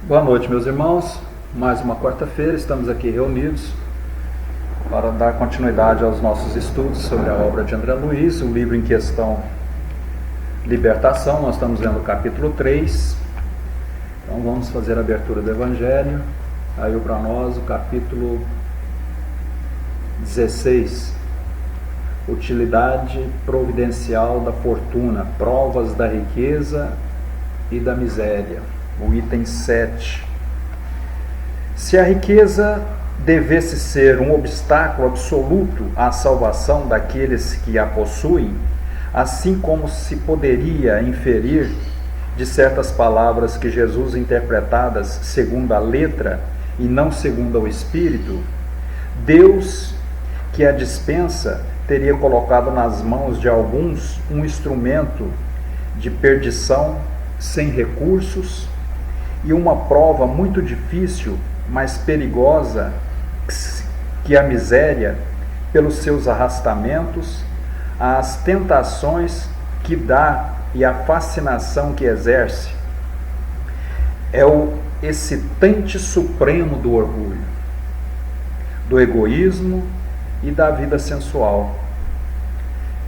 Boa noite, meus irmãos. Mais uma quarta-feira, estamos aqui reunidos para dar continuidade aos nossos estudos sobre a obra de André Luiz, o livro em questão, Libertação. Nós estamos vendo o capítulo 3. Então vamos fazer a abertura do Evangelho. Saiu para nós o capítulo 16. Utilidade providencial da fortuna, provas da riqueza e da miséria. O item 7. Se a riqueza devesse ser um obstáculo absoluto à salvação daqueles que a possuem, assim como se poderia inferir de certas palavras que Jesus, interpretadas segundo a letra e não segundo o espírito, Deus, que a dispensa, teria colocado nas mãos de alguns um instrumento de perdição sem recursos e uma prova muito difícil, mas perigosa, que a miséria, pelos seus arrastamentos, as tentações que dá e a fascinação que exerce. É o excitante supremo do orgulho, do egoísmo e da vida sensual.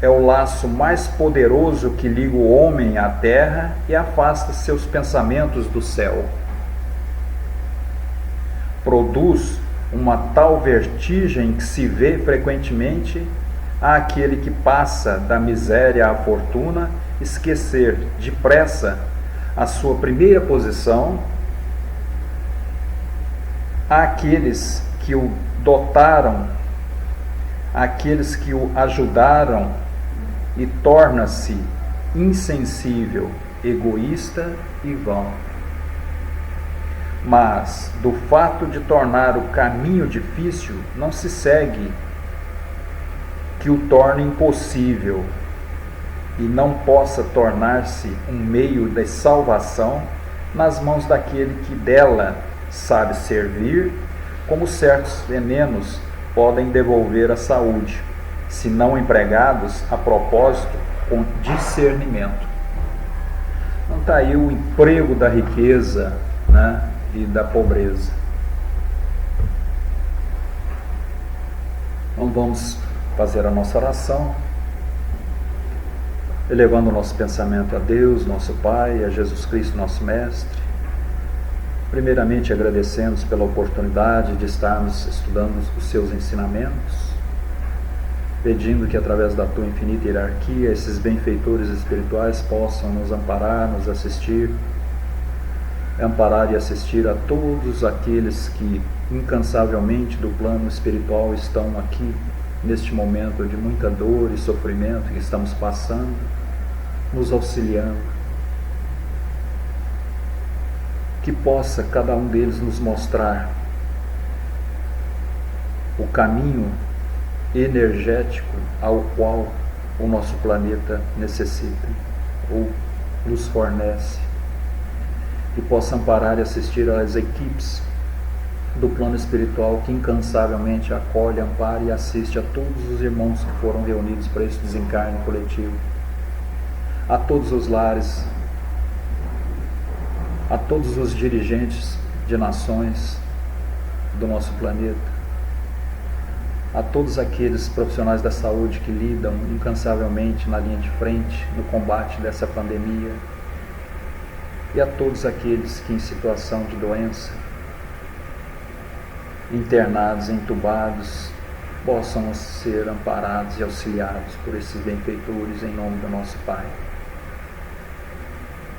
É o laço mais poderoso que liga o homem à terra e afasta seus pensamentos do céu. Produz uma tal vertigem que se vê frequentemente àquele que passa da miséria à fortuna esquecer depressa a sua primeira posição, àqueles que o dotaram, àqueles que o ajudaram, e torna-se insensível, egoísta e vão. Mas do fato de tornar o caminho difícil, não se segue que o torne impossível e não possa tornar-se um meio de salvação nas mãos daquele que dela sabe servir, como certos venenos podem devolver a saúde, se não empregados a propósito com discernimento. Então está aí o emprego da riqueza, né, e da pobreza. Então vamos fazer a nossa oração, elevando o nosso pensamento a Deus, nosso Pai, a Jesus Cristo, nosso Mestre. Primeiramente agradecemos pela oportunidade de estarmos estudando os seus ensinamentos, pedindo que através da tua infinita hierarquia esses benfeitores espirituais possam nos amparar, nos assistir, amparar e assistir a todos aqueles que incansavelmente do plano espiritual estão aqui neste momento de muita dor e sofrimento que estamos passando, nos auxiliando. Que possa cada um deles nos mostrar o caminho energético ao qual o nosso planeta necessita ou nos fornece, e possa amparar e assistir às equipes do plano espiritual que incansavelmente acolhe, ampara e assiste a todos os irmãos que foram reunidos para esse desencarne coletivo, a todos os lares, a todos os dirigentes de nações do nosso planeta, a todos aqueles profissionais da saúde que lidam incansavelmente na linha de frente no combate dessa pandemia, e a todos aqueles que em situação de doença, internados, entubados, possam ser amparados e auxiliados por esses benfeitores em nome do nosso Pai.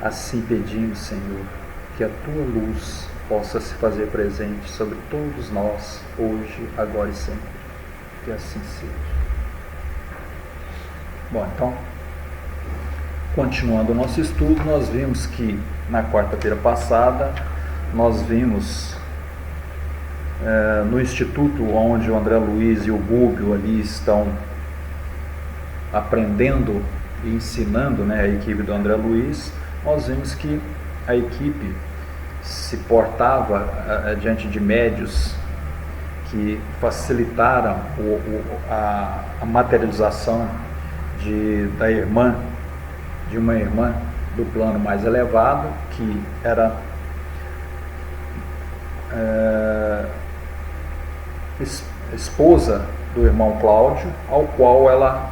Assim pedimos, Senhor, que a tua luz possa se fazer presente sobre todos nós, hoje, agora e sempre. Que assim seja. Bom, então, continuando o nosso estudo, nós vimos que na quarta-feira passada, nós vimos no instituto onde o André Luiz e o Gúbio ali estão aprendendo e ensinando, né, a equipe do André Luiz, nós vimos que a equipe se portava diante de médios que facilitaram a materialização de uma irmã do plano mais elevado, que era esposa do irmão Cláudio, ao qual ela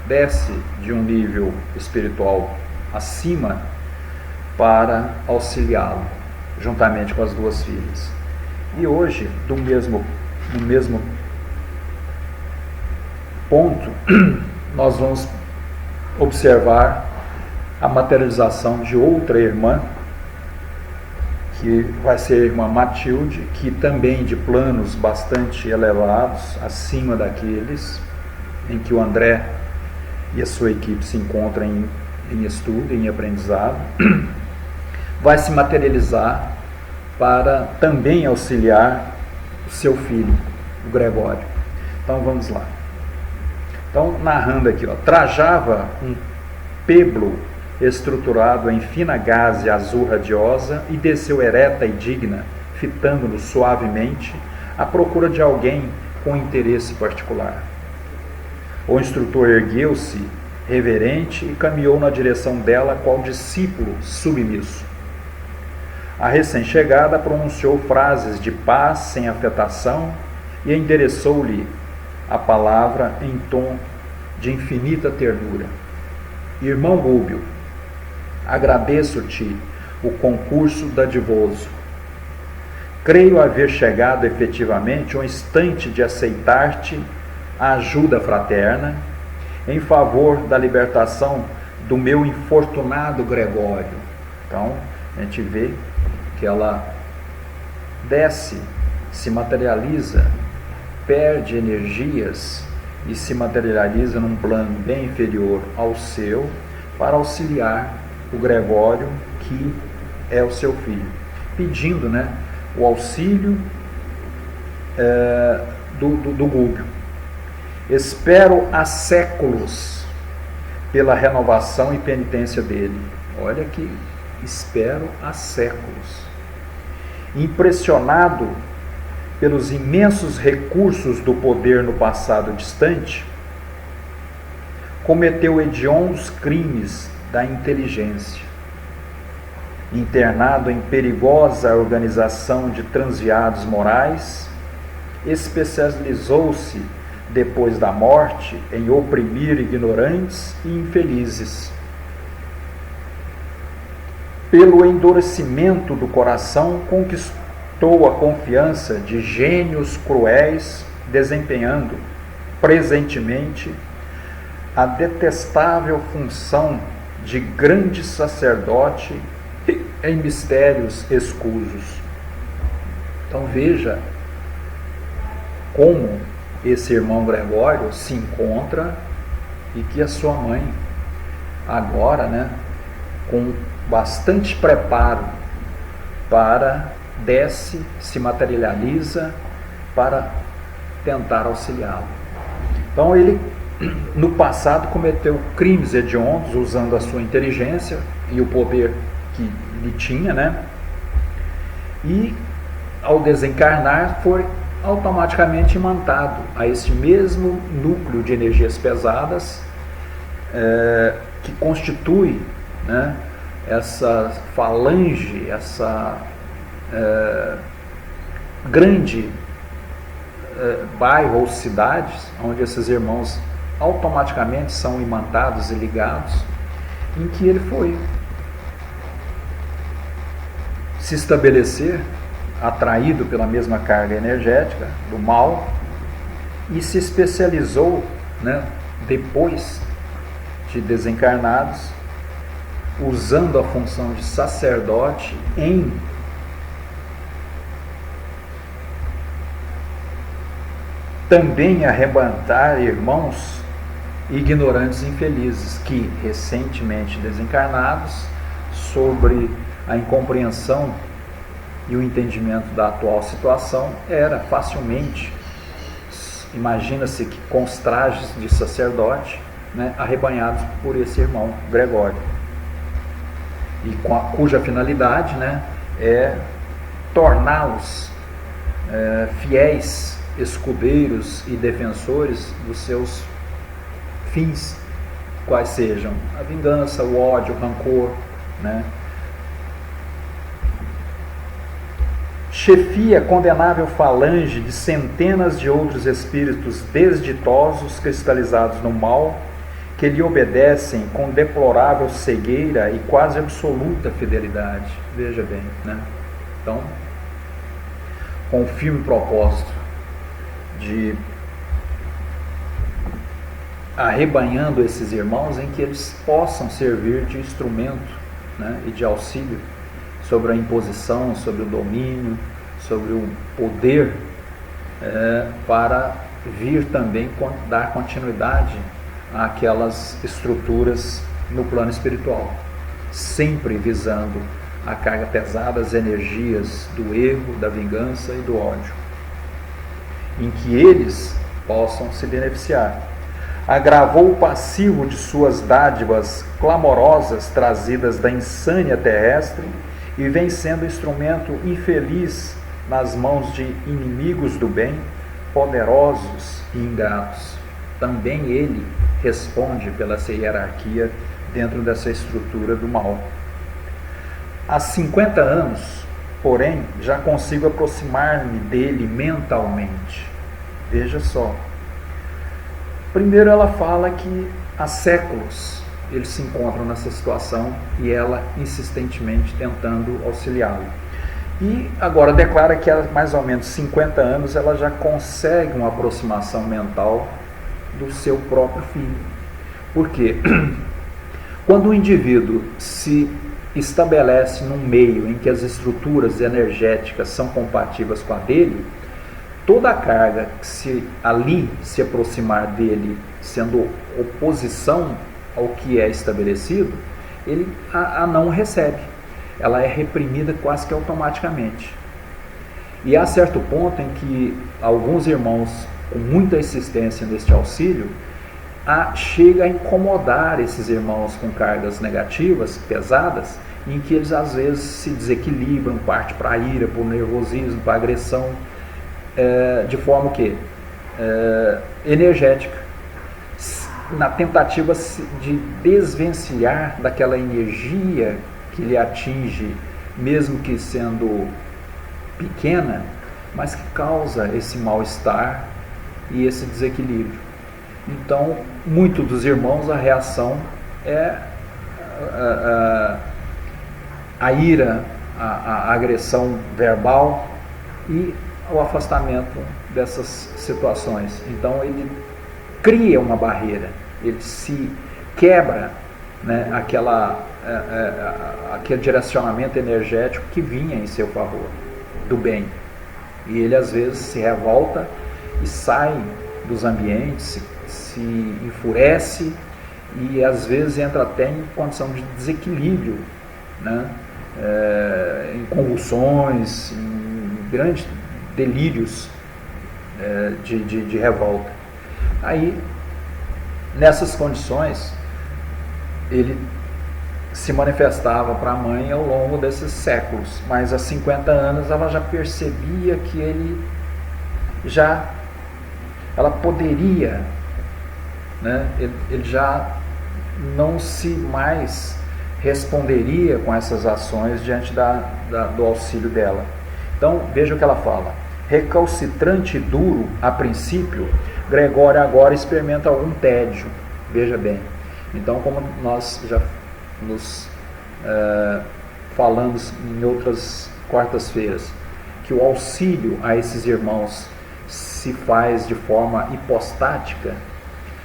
desce de um nível espiritual acima para auxiliá-lo, juntamente com as duas filhas. E hoje, no mesmo ponto, nós vamos observar a materialização de outra irmã, que vai ser a irmã Matilde, que também de planos bastante elevados, acima daqueles em que o André e a sua equipe se encontram em estudo, em aprendizado, vai se materializar para também auxiliar o seu filho, o Gregório. Então vamos lá. Então, narrando aqui, trajava um peblo estruturado em fina gaze azul radiosa e desceu ereta e digna, fitando-no suavemente, à procura de alguém com interesse particular. O instrutor ergueu-se, reverente, e caminhou na direção dela qual discípulo submisso. A recém-chegada pronunciou frases de paz sem afetação e endereçou-lhe a palavra em tom de infinita ternura. Irmão Rúbio, agradeço-te o concurso dadivoso. Creio haver chegado efetivamente o instante de aceitar-te a ajuda fraterna em favor da libertação do meu infortunado Gregório. Então, a gente vê que ela desce, se materializa, perde energias e se materializa num plano bem inferior ao seu para auxiliar o Gregório, que é o seu filho, pedindo, o auxílio do Rúbio. Espero há séculos pela renovação e penitência dele. Olha que espero há séculos. Impressionado pelos imensos recursos do poder no passado distante, cometeu hediondos crimes da inteligência. Internado em perigosa organização de transviados morais, especializou-se, depois da morte, em oprimir ignorantes e infelizes. Pelo endurecimento do coração, conquistou a confiança de gênios cruéis, desempenhando presentemente a detestável função de grande sacerdote em mistérios escusos. Então veja como esse irmão Gregório se encontra e que a sua mãe agora, com bastante preparo desce, se materializa para tentar auxiliá-lo. Então ele, no passado, cometeu crimes hediondos usando a sua inteligência e o poder que lhe tinha, e ao desencarnar foi automaticamente imantado a esse mesmo núcleo de energias pesadas que constitui, essa falange, essa grande bairro ou cidades, onde esses irmãos automaticamente são imantados e ligados, em que ele foi se estabelecer, atraído pela mesma carga energética do mal, e se especializou, depois de desencarnados, usando a função de sacerdote em também arrebatar irmãos ignorantes e infelizes que, recentemente desencarnados, sobre a incompreensão e o entendimento da atual situação, era facilmente, imagina-se que com os trajes de sacerdote, arrebanhados por esse irmão Gregório, e cuja finalidade é torná-los fiéis escudeiros e defensores dos seus fins, quais sejam a vingança, o ódio, o rancor, chefia condenável falange de centenas de outros espíritos desditosos cristalizados no mal, que lhe obedecem com deplorável cegueira e quase absoluta fidelidade. Veja bem, né? Então, com o firme propósito de arrebanhando esses irmãos em que eles possam servir de instrumento, né, e de auxílio sobre a imposição, sobre o domínio, sobre o poder, para vir também dar continuidade àquelas estruturas no plano espiritual, sempre visando a carga pesada, as energias do erro, da vingança e do ódio, em que eles possam se beneficiar. Agravou o passivo de suas dádivas clamorosas trazidas da insânia terrestre e vem sendo instrumento infeliz nas mãos de inimigos do bem, poderosos e ingratos. Também ele responde pela essa hierarquia dentro dessa estrutura do mal. Há 50 anos, porém, já consigo aproximar-me dele mentalmente. Veja só. Primeiro ela fala que há séculos eles se encontram nessa situação e ela insistentemente tentando auxiliá-lo. E agora declara que há mais ou menos 50 anos ela já consegue uma aproximação mental do seu próprio filho. Por quê? Quando o indivíduo se estabelece num meio em que as estruturas energéticas são compatíveis com a dele, toda a carga que se aproximar dele, sendo oposição ao que é estabelecido, ele a não recebe. Ela é reprimida quase que automaticamente. E há certo ponto em que alguns irmãos, com muita insistência neste auxílio, chega a incomodar esses irmãos com cargas negativas, pesadas, em que eles às vezes se desequilibram, parte para a ira, para o nervosismo, para a agressão, de forma que energética, na tentativa de desvencilhar daquela energia que lhe atinge, mesmo que sendo pequena, mas que causa esse mal-estar e esse desequilíbrio. Então, muitos dos irmãos, a reação é a ira, a agressão verbal e o afastamento dessas situações. Então ele cria uma barreira, ele se quebra, né, aquele direcionamento energético que vinha em seu favor, do bem. E ele às vezes se revolta e sai dos ambientes, se enfurece e às vezes entra até em condição de desequilíbrio, né, em convulsões, em grandes delírios de revolta. Aí, nessas condições, ele se manifestava para a mãe ao longo desses séculos, mas há 50 anos ela já percebia que ela poderia, né, ele já não se mais responderia com essas ações diante do auxílio dela. Então, veja o que ela fala. Recalcitrante e duro, a princípio, Gregório agora experimenta algum tédio. Veja bem. Então, como nós já nos falamos em outras quartas-feiras, que o auxílio a esses irmãos se faz de forma hipostática,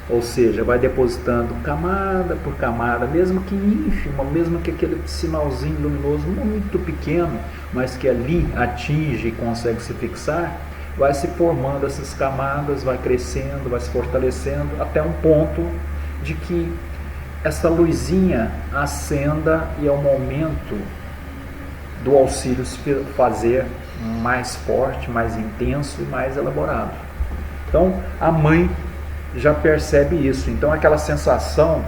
ou seja, vai depositando camada por camada, mesmo que ínfima, mesmo que aquele sinalzinho luminoso muito pequeno, mas que ali atinge e consegue se fixar, vai se formando essas camadas, vai crescendo, vai se fortalecendo, até um ponto de que essa luzinha acenda e é o momento do auxílio se fazer mais forte, mais intenso e mais elaborado. Então, a mãe já percebe isso. Então, aquela sensação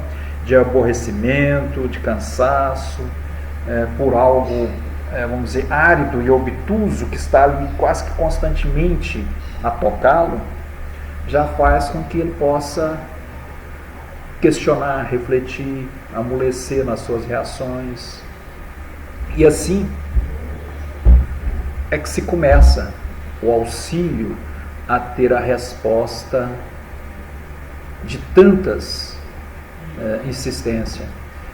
de aborrecimento, de cansaço, por algo, vamos dizer, árido e obtuso, que está ali quase que constantemente a tocá-lo, já faz com que ele possa questionar, refletir, amolecer nas suas reações. E assim, é que se começa o auxílio a ter a resposta de tantas insistências.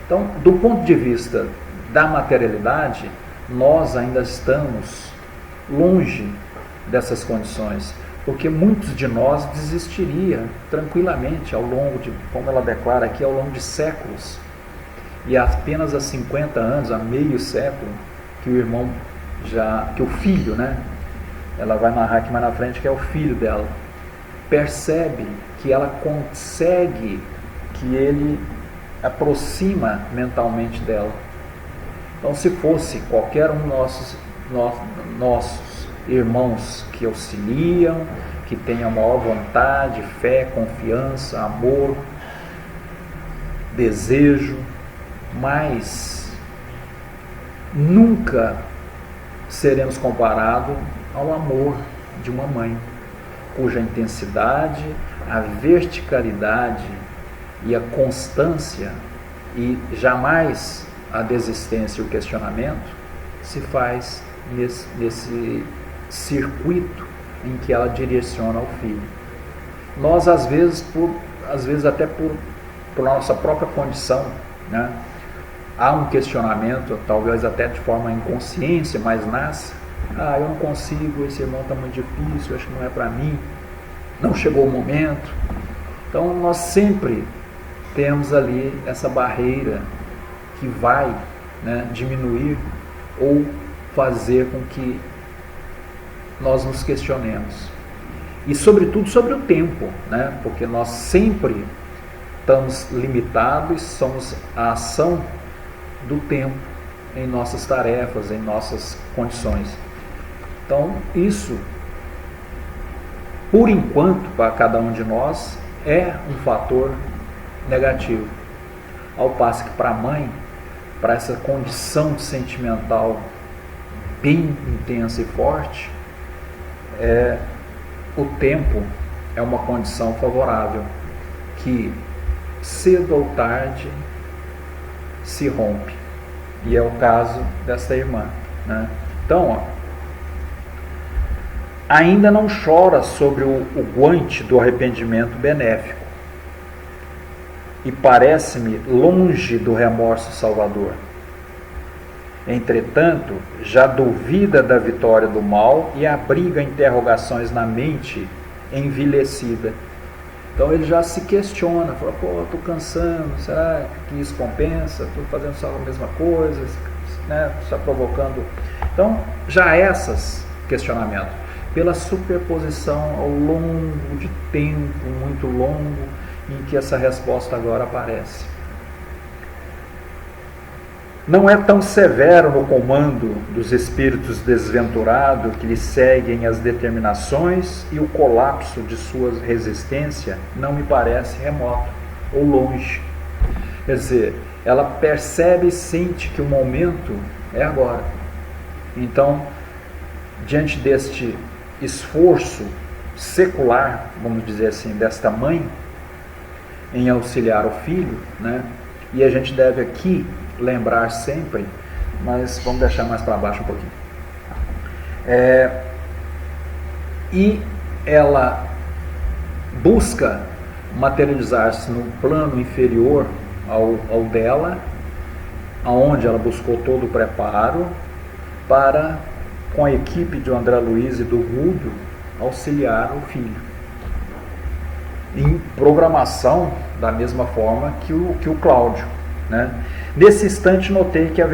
Então, do ponto de vista da materialidade, nós ainda estamos longe dessas condições, porque muitos de nós desistiriam tranquilamente ao longo de, como ela declara aqui, ao longo de séculos. E apenas há 50 anos, há meio século, que o irmão que o filho, né? Ela vai narrar aqui mais na frente que é o filho dela, percebe que ela consegue, que ele aproxima mentalmente dela. Então, se fosse qualquer um dos nossos irmãos que auxiliam, que tenham maior vontade, fé, confiança, amor, desejo, mas nunca seremos comparados ao amor de uma mãe, cuja intensidade, a verticalidade e a constância e jamais a desistência e o questionamento se faz nesse circuito em que ela direciona ao filho. Nós, às vezes até por nossa própria condição, né, há um questionamento, talvez até de forma inconsciente, mas nasce: eu não consigo, esse irmão está muito difícil, acho que não é para mim, não chegou o momento. Então nós sempre temos ali essa barreira que vai, né, diminuir ou fazer com que nós nos questionemos. E sobretudo sobre o tempo, né, porque nós sempre estamos limitados, somos a ação do tempo em nossas tarefas, em nossas condições. Então, isso, por enquanto, para cada um de nós, é um fator negativo. Ao passo que para a mãe, para essa condição sentimental bem intensa e forte, o tempo é uma condição favorável, que cedo ou tarde se rompe. E é o caso desta irmã, né? Então, ainda não chora sobre o guante do arrependimento benéfico e parece-me longe do remorso salvador. Entretanto, já duvida da vitória do mal e abriga interrogações na mente envelhecida. Então ele já se questiona, fala: estou cansando, será que isso compensa? Estou fazendo só a mesma coisa, né? Está provocando. Então, já esses questionamentos, pela superposição ao longo de tempo, muito longo, em que essa resposta agora aparece. Não é tão severo no comando dos espíritos desventurados que lhe seguem as determinações, e o colapso de sua resistência não me parece remoto ou longe. Quer dizer, ela percebe e sente que o momento é agora. Então, diante deste esforço secular, vamos dizer assim, desta mãe em auxiliar o filho, né? E a gente deve aqui lembrar sempre, mas vamos deixar mais para baixo um pouquinho. E ela busca materializar-se no plano inferior ao dela, aonde ela buscou todo o preparo para, com a equipe de André Luiz e do Rubio, auxiliar o filho. Em programação da mesma forma que o Cláudio, né? Nesse instante notei que a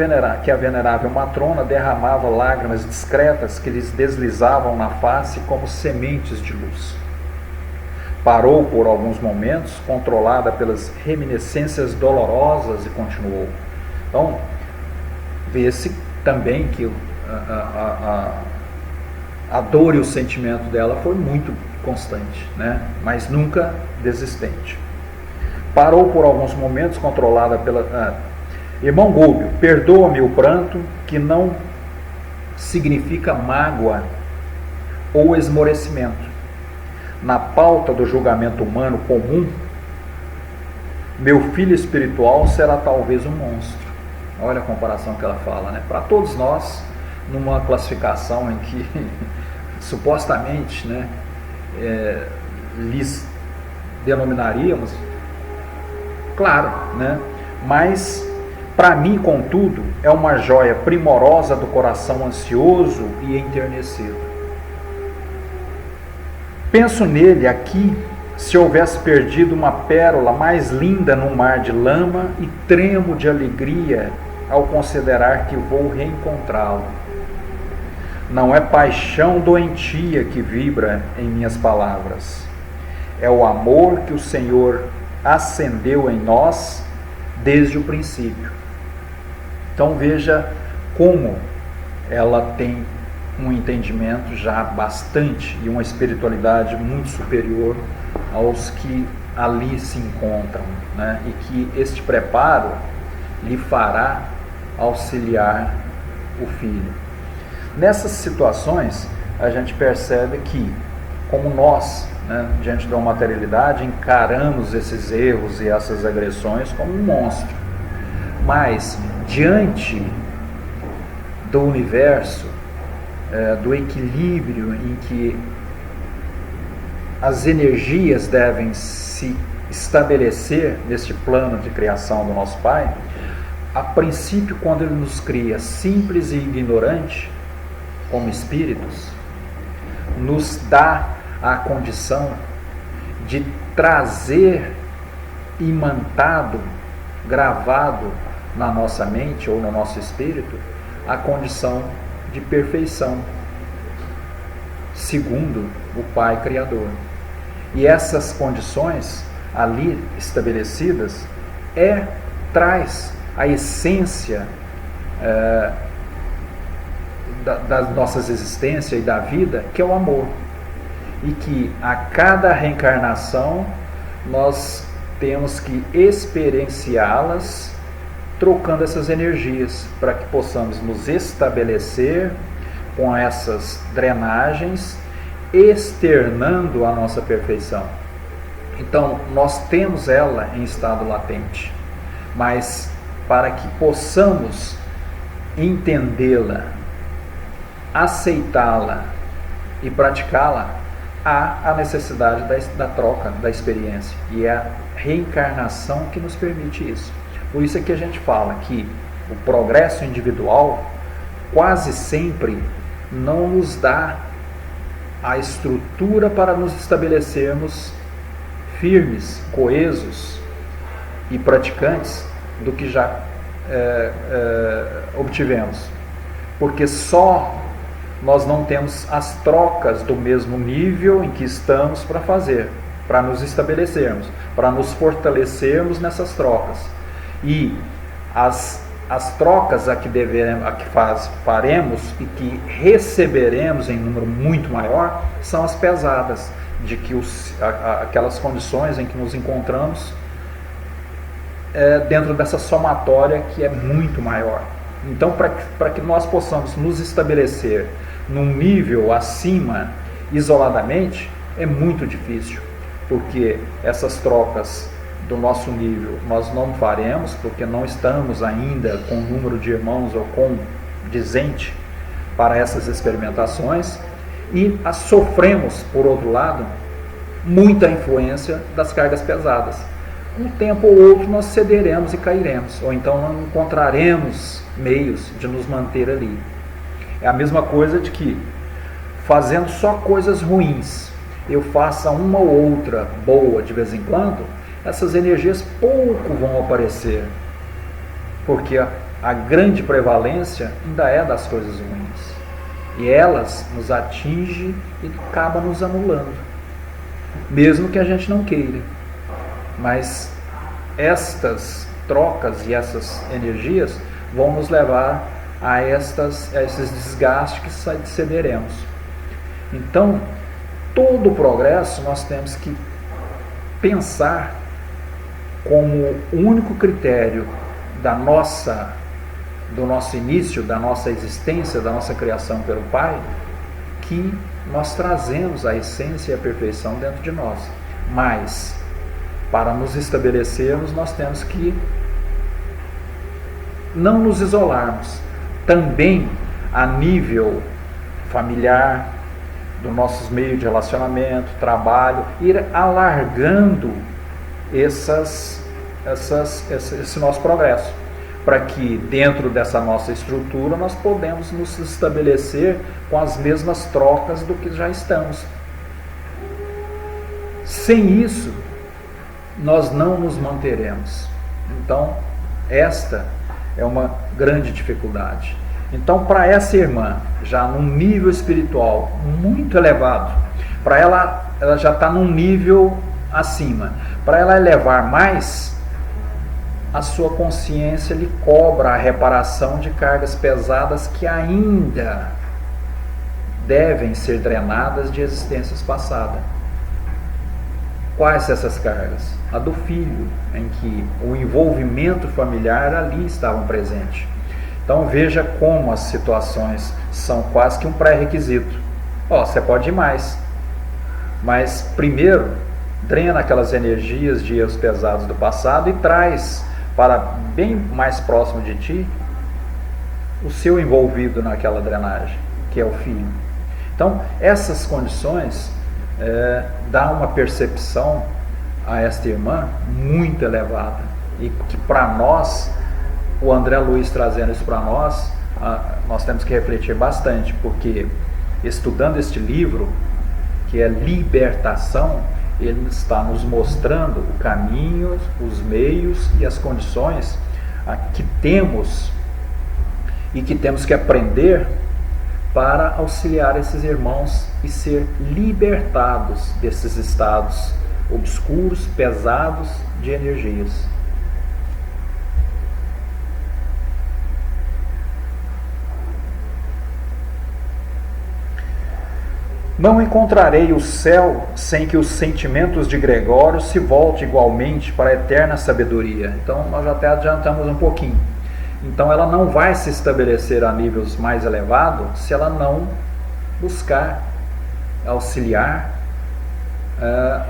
venerável matrona derramava lágrimas discretas que lhes deslizavam na face como sementes de luz. Parou por alguns momentos, controlada pelas reminiscências dolorosas, e continuou. Então, vê-se também que a dor e o sentimento dela foi muito constante, né? Mas nunca desistente. Parou por alguns momentos, controlada pela... Irmão Gúbio, perdoa-me o pranto, que não significa mágoa ou esmorecimento. Na pauta do julgamento humano comum, meu filho espiritual será talvez um monstro. Olha a comparação que ela fala, né? Para todos nós, numa classificação em que supostamente, né, lhes denominaríamos, claro, né, mas para mim, contudo, é uma joia primorosa do coração ansioso e enternecido. Penso nele aqui, se houvesse perdido uma pérola mais linda num mar de lama, e tremo de alegria ao considerar que vou reencontrá-lo. Não é paixão doentia que vibra em minhas palavras. É o amor que o Senhor acendeu em nós desde o princípio. Então veja como ela tem um entendimento já bastante e uma espiritualidade muito superior aos que ali se encontram, né? E que este preparo lhe fará auxiliar o filho. Nessas situações, a gente percebe que, como nós, né, diante da materialidade, encaramos esses erros e essas agressões como um monstro, mas diante do universo, do equilíbrio em que as energias devem se estabelecer neste plano de criação do nosso Pai, a princípio, quando Ele nos cria simples e ignorante, como espíritos, nos dá a condição de trazer imantado, gravado na nossa mente ou no nosso espírito, a condição de perfeição, segundo o Pai Criador. E essas condições ali estabelecidas traz a essência da nossa existência e da vida, que é o amor. E que a cada reencarnação nós temos que experienciá-las, trocando essas energias, para que possamos nos estabelecer com essas drenagens, externando a nossa perfeição. Então, nós temos ela em estado latente, mas para que possamos entendê-la, aceitá-la e praticá-la, há a necessidade da troca, da experiência, e é a reencarnação que nos permite isso. Por isso é que a gente fala que o progresso individual quase sempre não nos dá a estrutura para nos estabelecermos firmes, coesos e praticantes do que já obtivemos. Porque só nós não temos as trocas do mesmo nível em que estamos para fazer, para nos estabelecermos, para nos fortalecermos nessas trocas. E as trocas a que faremos e que receberemos em número muito maior são as pesadas, de que aquelas condições em que nos encontramos dentro dessa somatória que é muito maior. Então, para que nós possamos nos estabelecer num nível acima, isoladamente, é muito difícil, porque essas trocas do nosso nível nós não faremos, porque não estamos ainda com o número de irmãos ou com dizente para essas experimentações, e sofremos, por outro lado, muita influência das cargas pesadas. Um tempo ou outro nós cederemos e cairemos, ou então não encontraremos meios de nos manter ali. É a mesma coisa de que, fazendo só coisas ruins, eu faça uma ou outra boa de vez em quando, essas energias pouco vão aparecer, porque a grande prevalência ainda é das coisas ruins, e elas nos atingem e acabam nos anulando, mesmo que a gente não queira. Mas estas trocas e essas energias vão nos levar a esses desgastes que cederemos. Então, todo o progresso nós temos que pensar como único critério do nosso início, da nossa existência, da nossa criação pelo Pai, que nós trazemos a essência e a perfeição dentro de nós. Mas, para nos estabelecermos, nós temos que não nos isolarmos. Também a nível familiar, dos nossos meios de relacionamento, trabalho, ir alargando esse nosso progresso, para que dentro dessa nossa estrutura nós podemos nos estabelecer com as mesmas trocas do que já estamos. Sem isso, nós não nos manteremos. Então, esta é uma grande dificuldade. Então, para essa irmã, já num nível espiritual muito elevado, para ela já está num nível acima. Para ela elevar mais, a sua consciência lhe cobra a reparação de cargas pesadas que ainda devem ser drenadas de existências passadas. Quais essas cargas? A do filho, em que o envolvimento familiar ali estavam presente. Então veja como as situações são quase que um pré-requisito. Você pode ir mais, mas primeiro drena aquelas energias de erros pesados do passado e traz para bem mais próximo de ti o seu envolvido naquela drenagem, que é o filho. Então essas condições dá uma percepção a esta irmã muito elevada, e que para nós, o André Luiz trazendo isso para nós, nós temos que refletir bastante, porque estudando este livro, que é Libertação, ele está nos mostrando o caminho, os meios e as condições que temos e que temos que aprender para auxiliar esses irmãos e ser libertados desses estados obscuros, pesados de energias. Não encontrarei o céu sem que os sentimentos de Gregório se voltem igualmente para a eterna sabedoria. Então nós já até adiantamos um pouquinho. Então ela não vai se estabelecer a níveis mais elevados se ela não buscar auxiliar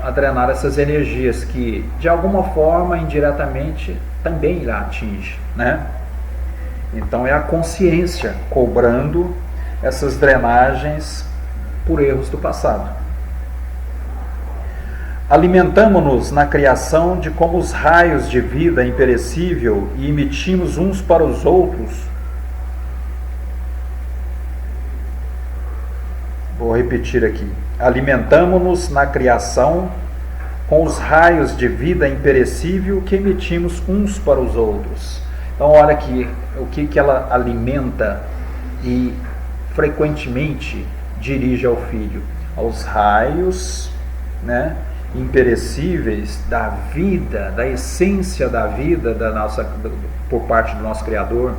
a drenar essas energias que de alguma forma indiretamente também lá atinge, né? Então é a consciência cobrando essas drenagens por erros do passado. Alimentamo-nos na criação de como os raios de vida imperecível e emitimos uns para os outros. Vou repetir aqui. Alimentamo-nos na criação com os raios de vida imperecível que emitimos uns para os outros. Então olha aqui o que ela alimenta e frequentemente dirige ao filho, aos raios, né, imperecíveis da vida, da essência da vida por parte do nosso Criador,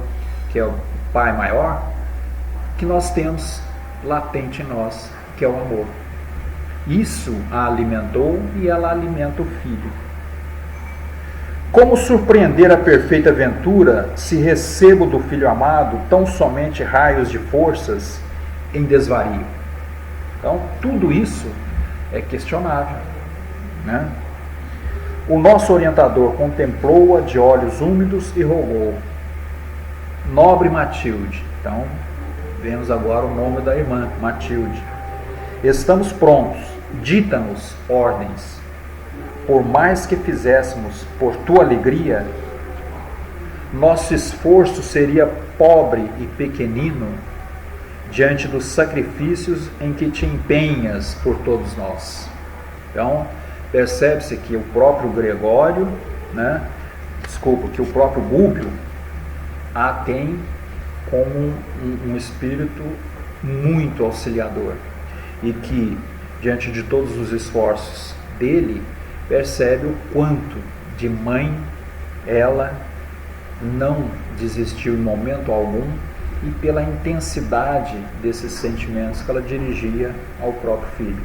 que é o Pai maior, que nós temos latente em nós, que é o amor. Isso a alimentou e ela alimenta o filho. Como surpreender a perfeita ventura se recebo do filho amado tão somente raios de forças em desvario? Então, tudo isso é questionável, né? O nosso orientador contemplou-a de olhos úmidos e rogou: nobre Matilde. Então, vemos agora o nome da irmã, Matilde. Estamos prontos, dita-nos ordens. Por mais que fizéssemos por tua alegria, nosso esforço seria pobre e pequenino diante dos sacrifícios em que te empenhas por todos nós. Então, percebe-se que o próprio Gregório, que o próprio Gúbio a tem como um espírito muito auxiliador, e que, diante de todos os esforços dele, percebe o quanto de mãe ela não desistiu em momento algum, e pela intensidade desses sentimentos que ela dirigia ao próprio filho.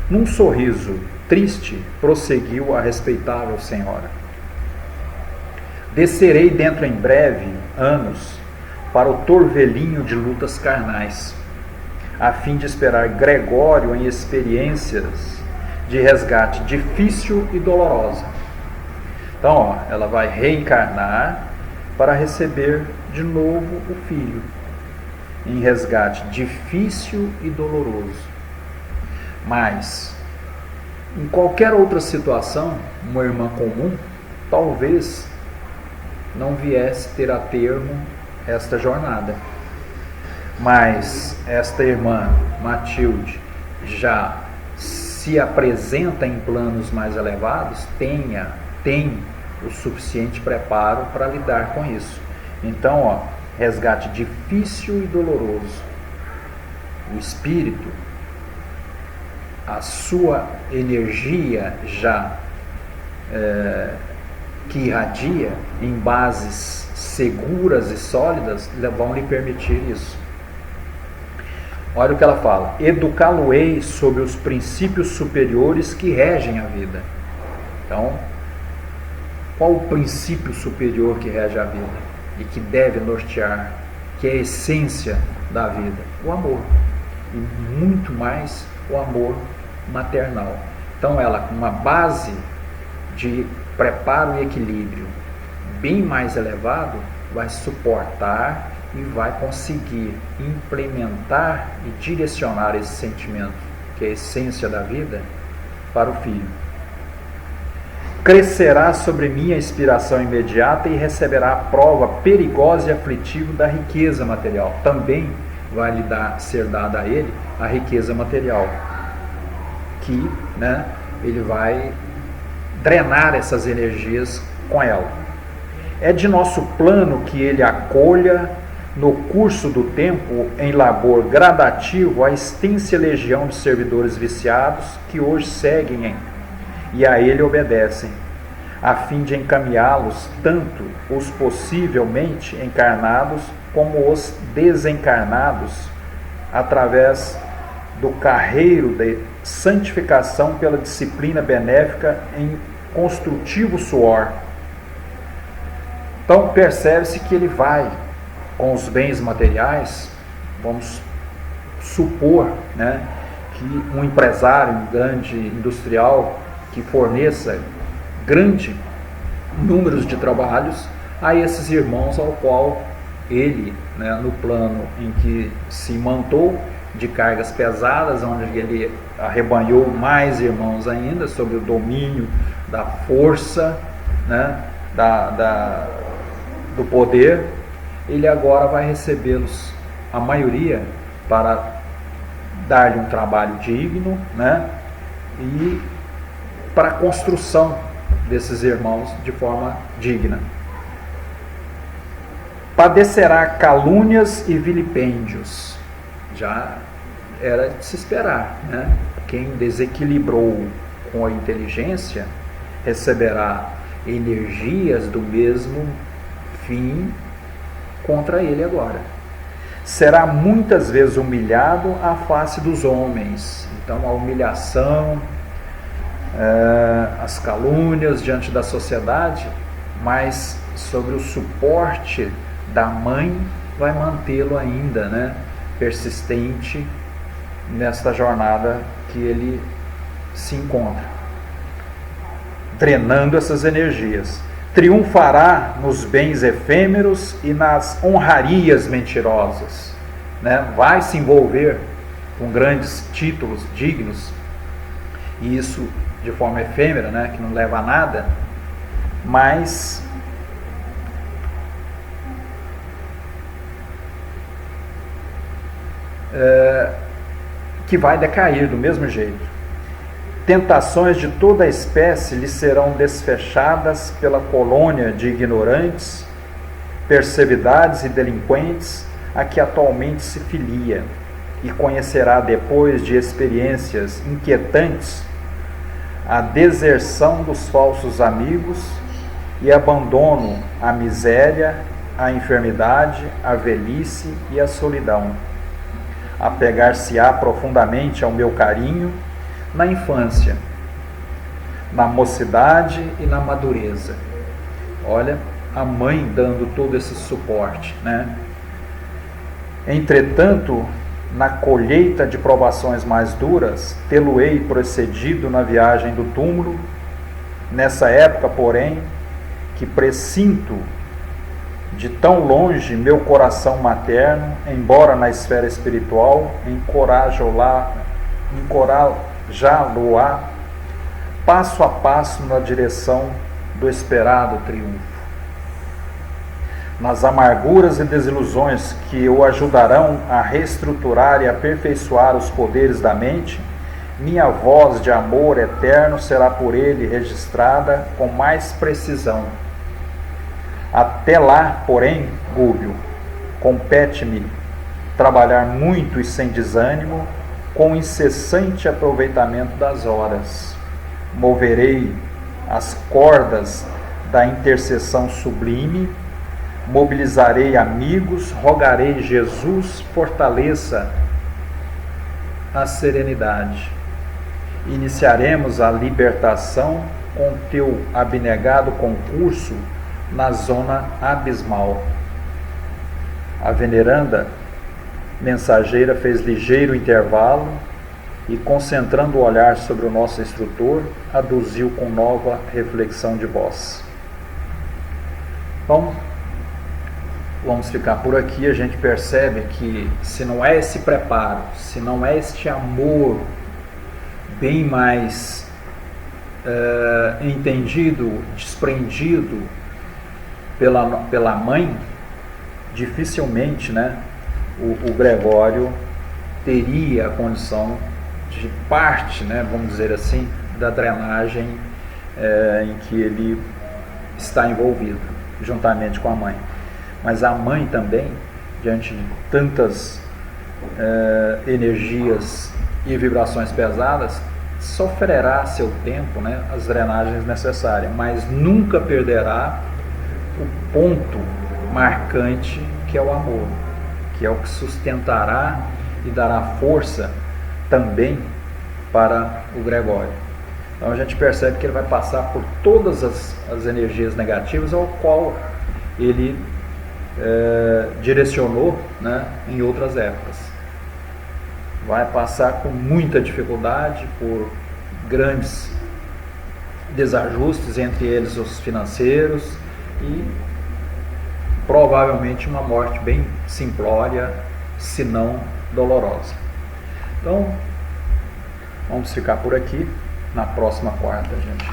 Num sorriso triste, prosseguiu a respeitável senhora: descerei dentro em breve anos para o torvelinho de lutas carnais, a fim de esperar Gregório em experiências de resgate difícil e dolorosa. Então, ela vai reencarnar para receber de novo o filho. em resgate difícil e doloroso. Mas, em qualquer outra situação, uma irmã comum, talvez não viesse ter a termo esta jornada. Mas esta irmã, Matilde, já se apresenta em planos mais elevados, tem o suficiente preparo para lidar com isso. Então, resgate difícil e doloroso. O espírito, a sua energia já que irradia em bases seguras e sólidas, vão lhe permitir isso. Olha o que ela fala: educá-lo-ei sobre os princípios superiores que regem a vida. Então, qual o princípio superior que rege a vida e que deve nortear, que é a essência da vida? O amor. E muito mais o amor maternal. Então, ela, com uma base de preparo e equilíbrio bem mais elevado, vai suportar e vai conseguir implementar e direcionar esse sentimento, que é a essência da vida, para o filho. Crescerá sobre mim a inspiração imediata e receberá a prova perigosa e aflitiva da riqueza material. Também vai lhe ser dada a ele a riqueza material, que ele vai drenar essas energias com ela. É de nosso plano que ele acolha no curso do tempo, em labor gradativo, a extensa legião de servidores viciados que hoje seguem e a ele obedecem, a fim de encaminhá-los, tanto os possivelmente encarnados como os desencarnados, através do carreiro de santificação pela disciplina benéfica em construtivo suor. Então percebe-se que ele vai, com os bens materiais, vamos supor que um empresário, um grande industrial que forneça grande números de trabalhos a esses irmãos ao qual ele, no plano em que se montou de cargas pesadas, onde ele arrebanhou mais irmãos ainda, sob o domínio da força, do poder, ele agora vai recebê-los, a maioria, para dar-lhe um trabalho digno, e para a construção desses irmãos de forma digna. Padecerá calúnias e vilipêndios. Já era de se esperar, Quem desequilibrou com a inteligência receberá energias do mesmo fim contra ele agora. Será muitas vezes humilhado à face dos homens. Então a humilhação, as calúnias diante da sociedade, mas sobre o suporte da mãe, vai mantê-lo ainda, persistente nesta jornada que ele se encontra, drenando essas energias. Triunfará nos bens efêmeros e nas honrarias mentirosas, vai se envolver com grandes títulos dignos, e isso de forma efêmera, que não leva a nada, mas que vai decair do mesmo jeito. Tentações de toda a espécie lhe serão desfechadas pela colônia de ignorantes, perseveridades e delinquentes a que atualmente se filia, e conhecerá, depois de experiências inquietantes, a deserção dos falsos amigos e abandono à miséria, à enfermidade, à velhice e à solidão. Apegar-se-á profundamente ao meu carinho na infância, na mocidade e na madureza. Olha, a mãe dando todo esse suporte, Entretanto, na colheita de provações mais duras, tê-lo-ei procedido na viagem do túmulo. Nessa época, porém, que presinto De tão longe meu coração materno, embora na esfera espiritual, encorajá-lo-á passo a passo na direção do esperado triunfo. Nas amarguras e desilusões que o ajudarão a reestruturar e aperfeiçoar os poderes da mente, minha voz de amor eterno será por ele registrada com mais precisão. Até lá, porém, Gúbio, compete-me trabalhar muito e sem desânimo, com incessante aproveitamento das horas. Moverei as cordas da intercessão sublime, mobilizarei amigos, rogarei Jesus fortaleça a serenidade. Iniciaremos a libertação com teu abnegado concurso na zona abismal. A veneranda mensageira fez ligeiro intervalo e, concentrando o olhar sobre o nosso instrutor, aduziu com nova reflexão de voz. Então, vamos ficar por aqui. A gente percebe que se não é esse preparo, se não é este amor bem mais entendido, desprendido pela mãe, dificilmente, né, o Gregório teria a condição de parte, né, vamos dizer assim, da drenagem em que ele está envolvido, juntamente com a mãe. Mas a mãe também, diante de tantas energias e vibrações pesadas, sofrerá a seu tempo, né, as drenagens necessárias, mas nunca perderá o ponto marcante que é o amor, que é o que sustentará e dará força também para o Gregório. Então a gente percebe que ele vai passar por todas as energias negativas ao qual ele direcionou, né, em outras épocas. Vai passar com muita dificuldade por grandes desajustes, entre eles os financeiros, e provavelmente uma morte bem simplória, se não dolorosa. Então, vamos ficar por aqui. Na próxima quarta a gente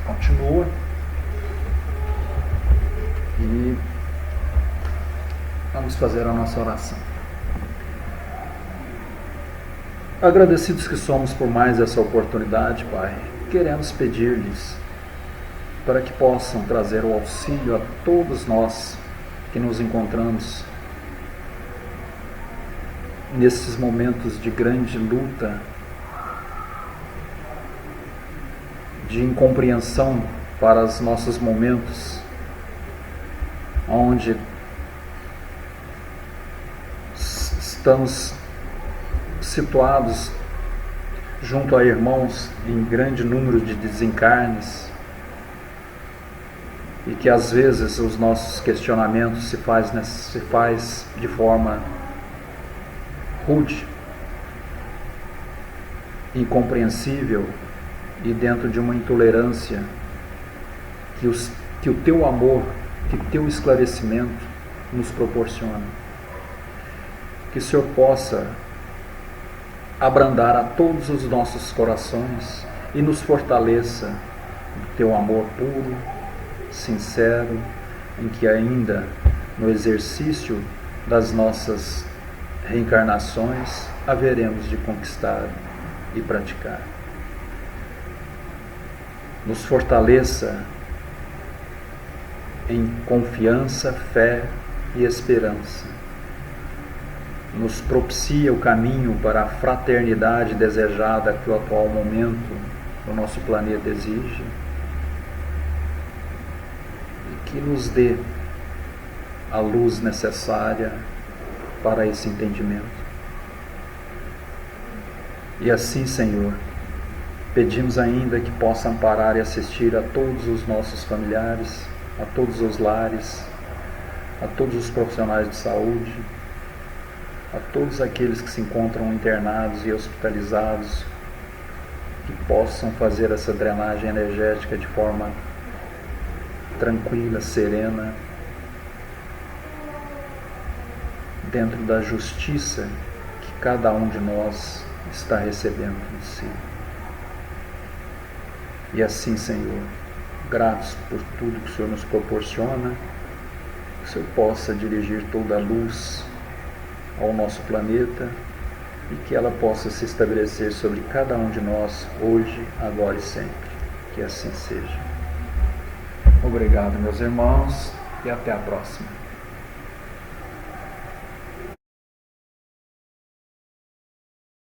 continua. E vamos fazer a nossa oração. Agradecidos que somos por mais essa oportunidade, Pai, queremos pedir-lhes para que possam trazer o auxílio a todos nós que nos encontramos nesses momentos de grande luta, de incompreensão para os nossos momentos, onde estamos situados junto a irmãos em grande número de desencarnes, e que às vezes os nossos questionamentos se faz de forma rude, incompreensível e dentro de uma intolerância que o teu amor, que teu esclarecimento nos proporciona. Que o Senhor possa abrandar a todos os nossos corações e nos fortaleça o teu amor puro, sincero, em que ainda no exercício das nossas reencarnações haveremos de conquistar e praticar. Nos fortaleça em confiança, fé e esperança. Nos propicia o caminho para a fraternidade desejada que o atual momento do nosso planeta exige, e que nos dê a luz necessária para esse entendimento. E assim, Senhor, pedimos ainda que possa amparar e assistir a todos os nossos familiares, a todos os lares, a todos os profissionais de saúde, a todos aqueles que se encontram internados e hospitalizados, que possam fazer essa drenagem energética de forma tranquila, serena, dentro da justiça que cada um de nós está recebendo de si. E assim, Senhor, gratos por tudo que o Senhor nos proporciona, que o Senhor possa dirigir toda a luz ao nosso planeta e que ela possa se estabelecer sobre cada um de nós, hoje, agora e sempre. Que assim seja. Obrigado, meus irmãos, e até a próxima.